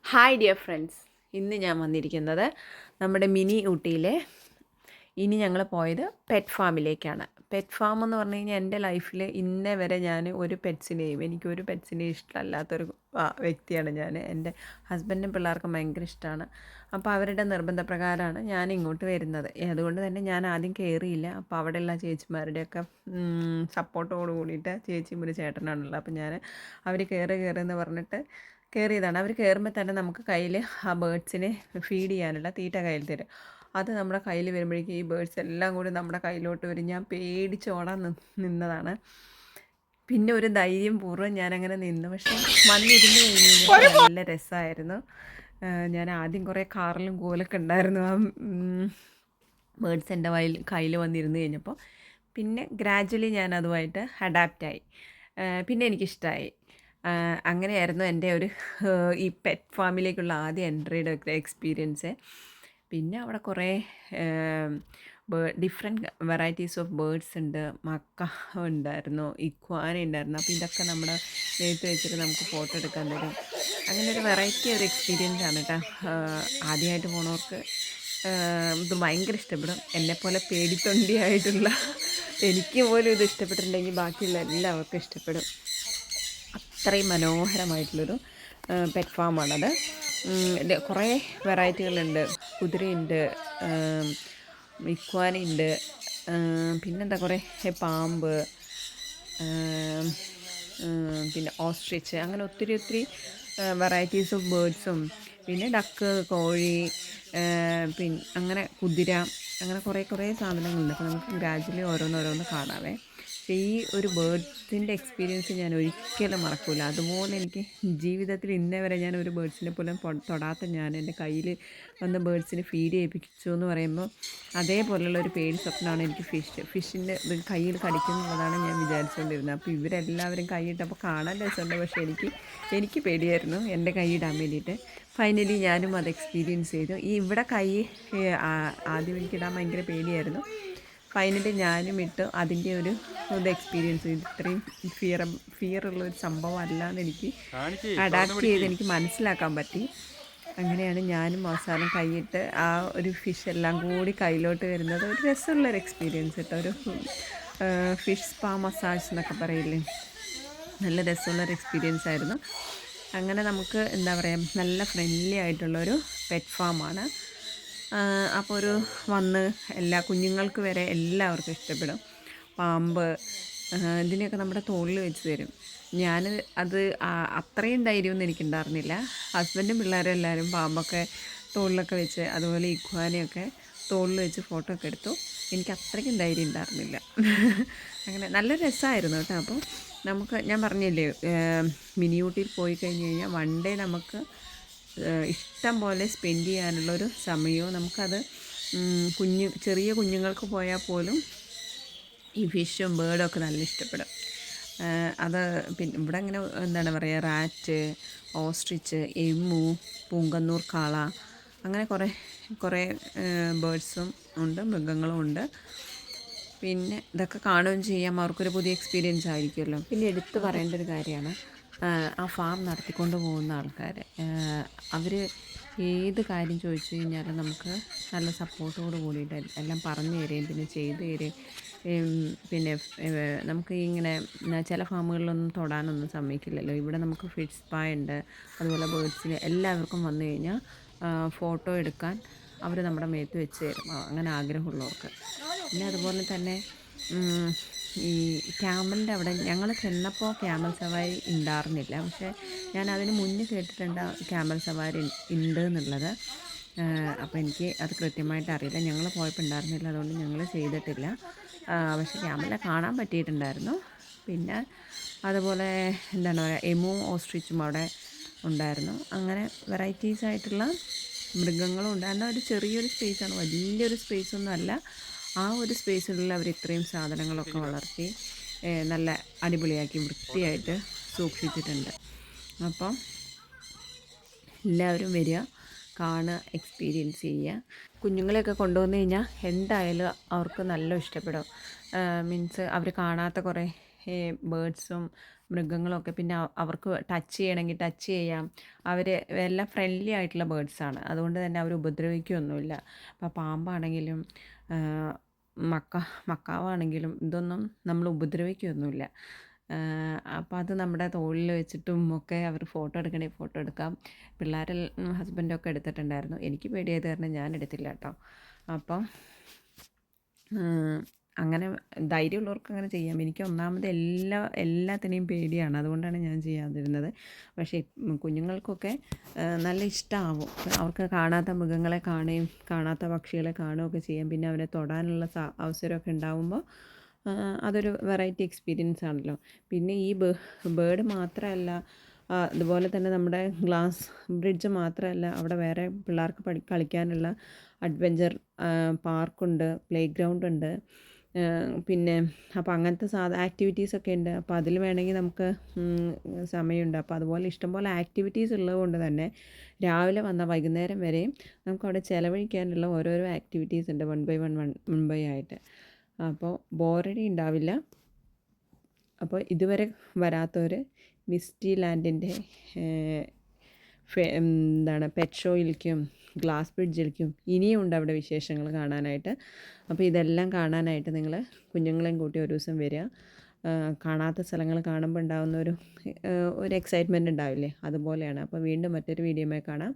Hi dear friends, ഇന്ന് ഞാൻ വന്നിരിക്കുന്നത് നമ്മുടെ മിനി ഊട്ടിയിലെ ഇനി ഞങ്ങൾ പോയത് പെറ്റ് ഫാമിലേക്കാണ്. പെറ്റ് ഫാം എന്ന് പറഞ്ഞു കഴിഞ്ഞാൽ എൻ്റെ ലൈഫിൽ ഇന്നേ വരെ ഞാൻ ഒരു പെറ്റ്സിനെയും എനിക്കൊരു പെറ്റ്സിനെയും ഇഷ്ടമല്ലാത്തൊരു വ്യക്തിയാണ് ഞാൻ. എൻ്റെ ഹസ്ബൻഡിനും പിള്ളേർക്കും ഭയങ്കര ഇഷ്ടമാണ്. അപ്പോൾ അവരുടെ നിർബന്ധപ്രകാരമാണ് ഞാൻ ഇങ്ങോട്ട് വരുന്നത്. അതുകൊണ്ട് തന്നെ ഞാൻ ആദ്യം കയറിയില്ല. അപ്പോൾ അവിടെയുള്ള ചേച്ചിമാരുടെയൊക്കെ സപ്പോർട്ടോട് കൂടിയിട്ട് ചേച്ചിയും ഒരു ചേട്ടനാണുള്ളത്. അപ്പോൾ ഞാൻ അവർ കയറുമെന്ന് പറഞ്ഞിട്ട് കയറിയതാണ്. അവർ കയറുമ്പോൾ തന്നെ നമുക്ക് കയ്യിൽ ആ ബേഡ്സിനെ ഫീഡ് ചെയ്യാനുള്ള തീറ്റ കയ്യിൽ തരും. അത് നമ്മുടെ കയ്യിൽ വരുമ്പോഴേക്കും ഈ ബേഡ്സ് എല്ലാം കൂടി നമ്മുടെ കയ്യിലോട്ട് വരും. ഞാൻ പേടിച്ചോടാൻ നിന്നതാണ്. പിന്നെ ഒരു ധൈര്യം പൂർവ്വം ഞാനങ്ങനെ നിന്നു. പക്ഷേ വന്നിരുന്ന് കഴിഞ്ഞ് നല്ല രസമായിരുന്നു. ഞാൻ ആദ്യം കുറേ കാറിലും കൂലൊക്കെ ഉണ്ടായിരുന്നു. ആ ബേഡ്സ് എൻ്റെ കയ്യിൽ വന്നിരുന്ന് കഴിഞ്ഞപ്പോൾ പിന്നെ ഗ്രാജ്വലി ഞാൻ അതുമായിട്ട് അഡാപ്റ്റായി. പിന്നെ എനിക്കിഷ്ടമായി. അങ്ങനെയായിരുന്നു എൻ്റെ ഒരു ഈ പെറ്റ് ഫാമിലേക്കുള്ള ആദ്യ എൻട്രിയുടെ എക്സ്പീരിയൻസ്. പിന്നെ അവിടെ കുറേ ഡിഫറെൻറ്റ് വെറൈറ്റീസ് ഓഫ് ബേഡ്സ് ഉണ്ട്. മക്ക ഉണ്ടായിരുന്നു, ഇക്വാന ഉണ്ടായിരുന്നു. അപ്പോൾ ഇതൊക്കെ നമ്മുടെ നേരത്തെ വെച്ചിട്ട് നമുക്ക് ഫോട്ടോ എടുക്കാൻ തരും. അങ്ങനെ ഒരു വെറൈറ്റി ഒരു എക്സ്പീരിയൻസ് ആണ് കേട്ടോ. ആദ്യമായിട്ട് പോണവർക്ക് ഇത് ഭയങ്കര ഇഷ്ടപ്പെടും. എന്നെപ്പോലെ പേടിത്തൊണ്ടിയായിട്ടുള്ള എനിക്ക് പോലും ഇത് ഇഷ്ടപ്പെട്ടിട്ടുണ്ടെങ്കിൽ ബാക്കിയുള്ള എല്ലാവർക്കും ഇഷ്ടപ്പെടും. അത്രയും മനോഹരമായിട്ടുള്ളൊരു പെറ്റ് ഫാമാണത്. കുറേ വെറൈറ്റികളുണ്ട്. കുതിരയുണ്ട്, ഇക്വാനയുണ്ട്, പിന്നെന്താ കുറേ പാമ്പ്, പിന്നെ ഓസ്ട്രിച്ച്, അങ്ങനെ ഒത്തിരി വെറൈറ്റീസ് ഓഫ് ബേഡ്സും, പിന്നെ ഡക്ക്, കോഴി, അങ്ങനെ കുതിര, അങ്ങനെ കുറേ സാധനങ്ങളുണ്ട്. അപ്പോൾ നമുക്ക് ഗ്രാജുവലി ഓരോന്നോരോന്ന് കാണാവേ. പക്ഷേ ഈ ഒരു ബേഡ്സിൻ്റെ എക്സ്പീരിയൻസ് ഞാൻ ഒരിക്കലും മറക്കില്ല. അതുപോലെ എനിക്ക് ജീവിതത്തിൽ ഇന്നേ വരെ ഞാൻ ഒരു ബേഡ്സിനെ പോലും തൊടാത്ത ഞാൻ എൻ്റെ കയ്യിൽ വന്ന് ബേഡ്സിന് ഫീഡ് ചെയ്യിപ്പിച്ചു എന്ന് പറയുമ്പോൾ അതേപോലെയുള്ള ഒരു പേടി സ്വപ്നമാണ് എനിക്ക്. ഫിഷിൻ്റെ കയ്യിൽ കടിക്കുന്നുള്ളതാണ് ഞാൻ വിചാരിച്ചുകൊണ്ടിരുന്നത്. അപ്പോൾ ഇവരെല്ലാവരും കൈയിട്ടപ്പോൾ കാണാൻ രസമുണ്ട്. പക്ഷേ എനിക്ക് പേടിയായിരുന്നു എൻ്റെ കൈയിടാൻ വേണ്ടിയിട്ട്. ഫൈനലി ഞാനും അത് എക്സ്പീരിയൻസ് ചെയ്തു. ഇവിടെ ആദ്യം എനിക്കിടാൻ ഭയങ്കര പേടിയായിരുന്നു. ഫൈനലി ഞാനും ഇട്ട് അതിൻ്റെ ഒരു എക്സ്പീരിയൻസ് ചെയ്തു. ഇത്രയും ഫിയറുള്ളൊരു സംഭവമല്ല എന്ന് എനിക്ക് അഡാപ്റ്റ് ചെയ്ത് എനിക്ക് മനസ്സിലാക്കാൻ പറ്റി. അങ്ങനെയാണ് ഞാനും അവസാനം കൈയിട്ട് ആ ഒരു ഫിഷ് എല്ലാം കൂടി കയ്യിലോട്ട് വരുന്നത്. ഒരു രസമുള്ളൊരു എക്സ്പീരിയൻസ് കേട്ടോ. ഒരു ഫിഷ് സ്പാ മസാജ് എന്നൊക്കെ പറയില്ലേ, നല്ല രസമുള്ളൊരു എക്സ്പീരിയൻസ് ആയിരുന്നു. അങ്ങനെ നമുക്ക് എന്താ പറയുക, നല്ല ഫ്രണ്ട്ലി ആയിട്ടുള്ളൊരു പെറ്റ് ഫാമാണ്. അപ്പോൾ വന്ന് എല്ലാ കുഞ്ഞുങ്ങൾക്ക് വരെ എല്ലാവർക്കും ഇഷ്ടപ്പെടും. പാമ്പ്, ഇതിനെയൊക്കെ നമ്മുടെ തോളിൽ വെച്ച് തരും. ഞാൻ അത്രയും ധൈര്യമൊന്നും എനിക്കുണ്ടായിരുന്നില്ല. ഹസ്ബൻഡും പിള്ളേരും എല്ലാവരും പാമ്പൊക്കെ തോളിലൊക്കെ വെച്ച്, അതുപോലെ ഇക്വാനയൊക്കെ തോളിൽ വെച്ച് ഫോട്ടോ ഒക്കെ എടുത്തു. എനിക്ക് അത്രയ്ക്കും ധൈര്യം ഉണ്ടായിരുന്നില്ല. അങ്ങനെ നല്ല രസമായിരുന്നു കേട്ടോ. അപ്പോൾ ഞാൻ പറഞ്ഞില്ലേ, മിനി ഊട്ടിയിൽ പോയി കഴിഞ്ഞ് കഴിഞ്ഞാൽ വൺ ഡേ നമുക്ക് ഇഷ്ടം പോലെ സ്പെൻഡ് ചെയ്യാനുള്ളൊരു സമയവും നമുക്കത് ചെറിയ കുഞ്ഞുങ്ങൾക്ക് പോയാൽ പോലും ഈ ഫിഷും ബേർഡും ഒക്കെ നല്ല ഇഷ്ടപ്പെടും. അത് പിന്നെ ഇവിടെ ഇങ്ങനെ എന്താണ് പറയുക, റാറ്റ്, ഓസ്ട്രിച്ച്, എമ്മു, പൂങ്കന്നൂർ കാള, അങ്ങനെ കുറേ ബേർഡ്സും ഉണ്ട്, മൃഗങ്ങളും ഉണ്ട്. പിന്നെ ഇതൊക്കെ കാണുകയും ചെയ്യാം. അവർക്കൊരു പുതിയ എക്സ്പീരിയൻസ് ആയിരിക്കുമല്ലോ. പിന്നെ എടുത്തു പറയേണ്ട ഒരു കാര്യമാണ്, ആ ഫാം നടത്തിക്കൊണ്ട് പോകുന്ന ആൾക്കാർ. അവർ ഏത് കാര്യം ചോദിച്ചു കഴിഞ്ഞാലും നമുക്ക് നല്ല സപ്പോർട്ടോട് കൂടിയിട്ട് എല്ലാം പറഞ്ഞു തരികയും പിന്നെ ചെയ്തു തരികയും. പിന്നെ നമുക്ക് ഇങ്ങനെ ചില ഫാമുകളിലൊന്നും തൊടാനൊന്നും സമ്മതിക്കില്ലല്ലോ. ഇവിടെ നമുക്ക് ഫിഷ് സ്പാ ഉണ്ട്. അതുപോലെ ബേഡ്സിന് എല്ലാവർക്കും വന്നു കഴിഞ്ഞാൽ ഫോട്ടോ എടുക്കാൻ അവർ നമ്മുടെ മേത്ത് വെച്ച് തരും, അങ്ങനെ ആഗ്രഹമുള്ളവർക്ക്. പിന്നെ അതുപോലെ തന്നെ ഈ ക്യാമലിൻ്റെ അവിടെ ഞങ്ങൾ ചെന്നപ്പോൾ ക്യാമൽ സവാരി ഉണ്ടായിരുന്നില്ല. പക്ഷേ ഞാൻ അതിന് മുന്നേ കേട്ടിട്ടുണ്ട് ക്യാമൽ സവാരി ഉണ്ട് എന്നുള്ളത്. അപ്പോൾ എനിക്ക് അത് കൃത്യമായിട്ട് അറിയില്ല. ഞങ്ങൾ പോയപ്പോൾ ഉണ്ടായിരുന്നില്ല, അതുകൊണ്ട് ഞങ്ങൾ ചെയ്തിട്ടില്ല. പക്ഷേ ക്യാമലിനെ കാണാൻ പറ്റിയിട്ടുണ്ടായിരുന്നു. പിന്നെ അതുപോലെ എന്താണ് പറയുക, എമു, ഓസ്ട്രിച്ചും അവിടെ ഉണ്ടായിരുന്നു. അങ്ങനെ വെറൈറ്റീസ് ആയിട്ടുള്ള മൃഗങ്ങളും ഉണ്ട്. എന്നാൽ ഒരു ചെറിയൊരു സ്പേസാണ്, വലിയൊരു സ്പേസൊന്നും അല്ല. ആ ഒരു സ്പേസിലുള്ള അവർ ഇത്രയും സാധനങ്ങളൊക്കെ വളർത്തി നല്ല അടിപൊളിയാക്കി വൃത്തിയായിട്ട് സൂക്ഷിച്ചിട്ടുണ്ട്. അപ്പം എല്ലാവരും വരിക, കാണുക, എക്സ്പീരിയൻസ് ചെയ്യുക. കുഞ്ഞുങ്ങളെയൊക്കെ കൊണ്ടുവന്നു കഴിഞ്ഞാൽ എന്തായാലും അവർക്ക് നല്ല ഇഷ്ടപ്പെടും. മീൻസ് അവർ കാണാത്ത കുറേ ബേഡ്സും മൃഗങ്ങളൊക്കെ. പിന്നെ അവർക്ക് ടച്ച് ചെയ്യണമെങ്കിൽ ടച്ച് ചെയ്യാം. അവർ എല്ലാം ഫ്രണ്ട്ലി ആയിട്ടുള്ള ബേർഡ്സാണ്. അതുകൊണ്ട് തന്നെ അവർ ഉപദ്രവിക്കുകയൊന്നുമില്ല. അപ്പോൾ പാമ്പാണെങ്കിലും മക്കാവാണെങ്കിലും ഇതൊന്നും നമ്മൾ ഉപദ്രവിക്കുകയൊന്നുമില്ല. അപ്പോൾ അത് നമ്മുടെ തോളിൽ വെച്ചിട്ടും ഒക്കെ അവർ ഫോട്ടോ എടുക്കണമെങ്കിൽ ഫോട്ടോ എടുക്കാം. പിള്ളേരെ ഹസ്ബൻഡൊക്കെ എടുത്തിട്ടുണ്ടായിരുന്നു. എനിക്ക് പേടിയായത് കാരണം ഞാൻ എടുത്തില്ല കേട്ടോ. അപ്പം അങ്ങനെ ധൈര്യമുള്ളവർക്ക് അങ്ങനെ ചെയ്യാം. എനിക്ക് ഒന്നാമത് എല്ലാത്തിനെയും പേടിയാണ്. അതുകൊണ്ടാണ് ഞാൻ ചെയ്യാതിരുന്നത്. പക്ഷേ കുഞ്ഞുങ്ങൾക്കൊക്കെ നല്ല ഇഷ്ടമാവും. അവർക്ക് കാണാത്ത മൃഗങ്ങളെ കാണുകയും കാണാത്ത പക്ഷികളെ കാണുകയൊക്കെ ചെയ്യാം. പിന്നെ അവരെ തൊടാനുള്ള അവസരമൊക്കെ ഉണ്ടാകുമ്പോൾ അതൊരു വെറൈറ്റി എക്സ്പീരിയൻസ് ആണല്ലോ. പിന്നെ ഈ ബേർഡ് മാത്രമല്ല, അതുപോലെ തന്നെ നമ്മുടെ ഗ്ലാസ് ബ്രിഡ്ജ് മാത്രമല്ല, അവിടെ വേറെ പിള്ളേർക്ക് കളിക്കാനുള്ള അഡ്വെഞ്ചർ പാർക്കുണ്ട്, പ്ലേ ഗ്രൗണ്ട് ഉണ്ട്. പിന്നെ അപ്പോൾ അങ്ങനത്തെ ആക്ടിവിറ്റീസൊക്കെ ഉണ്ട്. അപ്പോൾ അതിൽ വേണമെങ്കിൽ നമുക്ക് സമയമുണ്ട്. അപ്പോൾ അതുപോലെ ഇഷ്ടംപോലെ ആക്ടിവിറ്റീസ് ഉള്ളത് കൊണ്ട് തന്നെ രാവിലെ വന്നാൽ വൈകുന്നേരം വരെയും നമുക്കവിടെ ചിലവഴിക്കാനുള്ള ഓരോരോ ആക്ടിവിറ്റീസ് ഉണ്ട്, വൺ ബൈ ആയിട്ട്. അപ്പോൾ ബോറടി ഉണ്ടാവില്ല. അപ്പോൾ ഇതുവരെ വരാത്തവർ മിസ്റ്റി ലാൻഡിൻ്റെ പെറ്റ് ഷോയിലേക്കും ഗ്ലാസ് ബ്രിഡ്ജിലേക്കും ഇനിയും ഉണ്ട് അവിടെ വിശേഷങ്ങൾ കാണാനായിട്ട്. അപ്പോൾ ഇതെല്ലാം കാണാനായിട്ട് നിങ്ങൾ കുഞ്ഞുങ്ങളെയും കൂട്ടി ഒരു ദിവസം വരിക. കാണാത്ത സ്ഥലങ്ങൾ കാണുമ്പോൾ ഉണ്ടാകുന്ന ഒരു എക്സൈറ്റ്മെൻറ്റ് ഉണ്ടാവില്ലേ, അതുപോലെയാണ്. അപ്പോൾ വീണ്ടും മറ്റൊരു വീഡിയോയുമായി കാണാം.